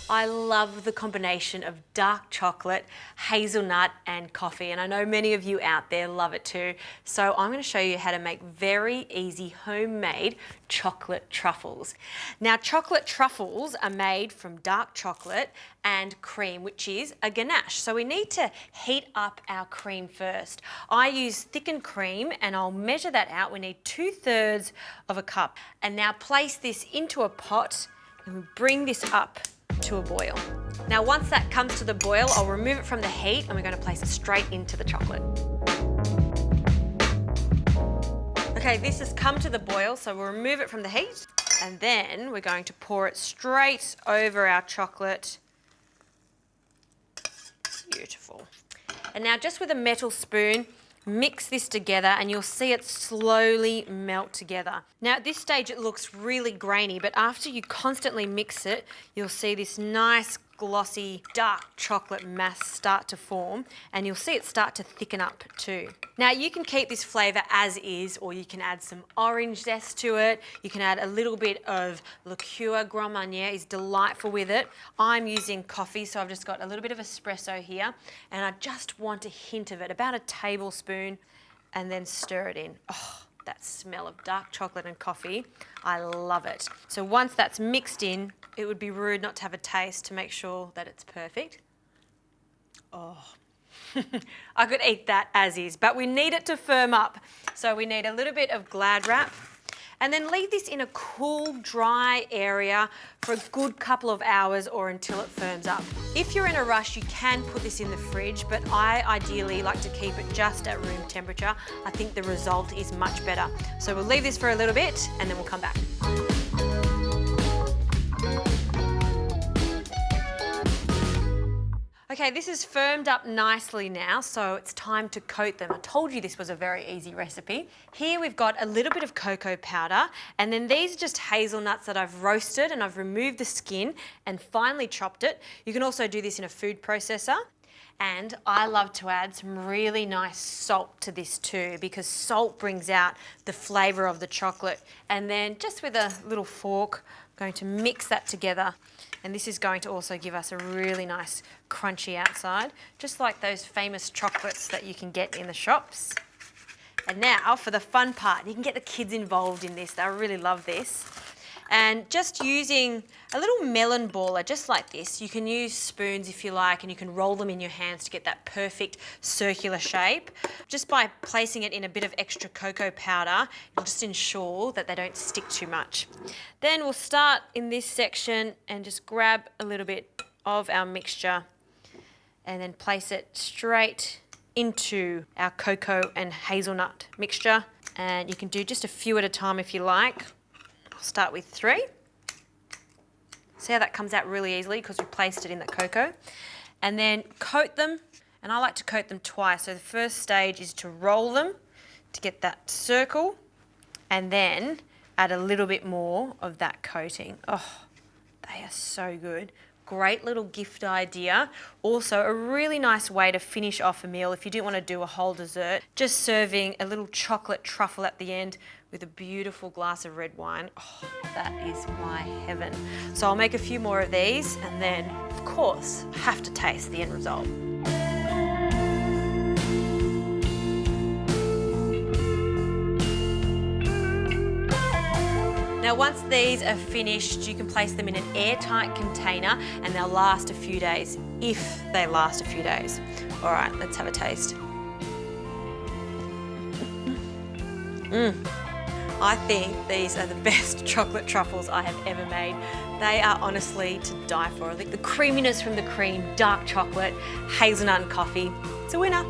I love the combination of dark chocolate, hazelnut and coffee, and I know many of you out there love it too. So I'm going to show you how to make very easy homemade chocolate truffles. Now, chocolate truffles are made from dark chocolate and cream, which is a ganache. So we need to heat up our cream first. I use thickened cream and I'll measure that out. We need 2/3 of a cup. And now place this into a pot and we bring this up to a boil. Now once that comes to the boil, I'll remove it from the heat and we're going to place it straight into the chocolate. Okay, this has come to the boil, so we'll remove it from the heat and then we're going to pour it straight over our chocolate. Beautiful. And now just with a metal spoon, mix this together and you'll see it slowly melt together. Now at this stage it looks really grainy, but after you constantly mix it, you'll see this nice glossy dark chocolate mass start to form and you'll see it start to thicken up too. Now you can keep this flavour as is or you can add some orange zest to it. You can add a little bit of liqueur. Grand Marnier is delightful with it. I'm using coffee, so I've just got a little bit of espresso here and I just want a hint of it, about a tablespoon, and then stir it in. Oh, that smell of dark chocolate and coffee, I love it. So once that's mixed in, it would be rude not to have a taste to make sure that it's perfect. Oh, I could eat that as is, but we need it to firm up. So we need a little bit of Glad wrap and then leave this in a cool, dry area for a good couple of hours or until it firms up. If you're in a rush, you can put this in the fridge, but I ideally like to keep it just at room temperature. I think the result is much better. So we'll leave this for a little bit and then we'll come back. Okay, this is firmed up nicely now, so it's time to coat them. I told you this was a very easy recipe. Here we've got a little bit of cocoa powder, and then these are just hazelnuts that I've roasted and I've removed the skin and finely chopped it. You can also do this in a food processor. And I love to add some really nice salt to this too, because salt brings out the flavour of the chocolate. And then just with a little fork, I'm going to mix that together. And this is going to also give us a really nice crunchy outside, just like those famous chocolates that you can get in the shops. And now for the fun part, you can get the kids involved in this. They'll really love this. And just using a little melon baller, just like this, you can use spoons if you like, and you can roll them in your hands to get that perfect circular shape. Just by placing it in a bit of extra cocoa powder, it'll just ensure that they don't stick too much. Then we'll start in this section and just grab a little bit of our mixture and then place it straight into our cocoa and hazelnut mixture. And you can do just a few at a time if you like. I'll start with 3. See how that comes out really easily because we placed it in the cocoa. And then coat them, and I like to coat them twice. So the first stage is to roll them to get that circle and then add a little bit more of that coating. Oh, they are so good. Great little gift idea. Also a really nice way to finish off a meal if you didn't want to do a whole dessert. Just serving a little chocolate truffle at the end with a beautiful glass of red wine. Oh, that is my heaven. So I'll make a few more of these and then, of course, have to taste the end result. Now once these are finished, you can place them in an airtight container and they'll last a few days, if they last a few days. All right, let's have a taste. I think these are the best chocolate truffles I have ever made. They are honestly to die for. Like the creaminess from the cream, dark chocolate, hazelnut and coffee. It's a winner.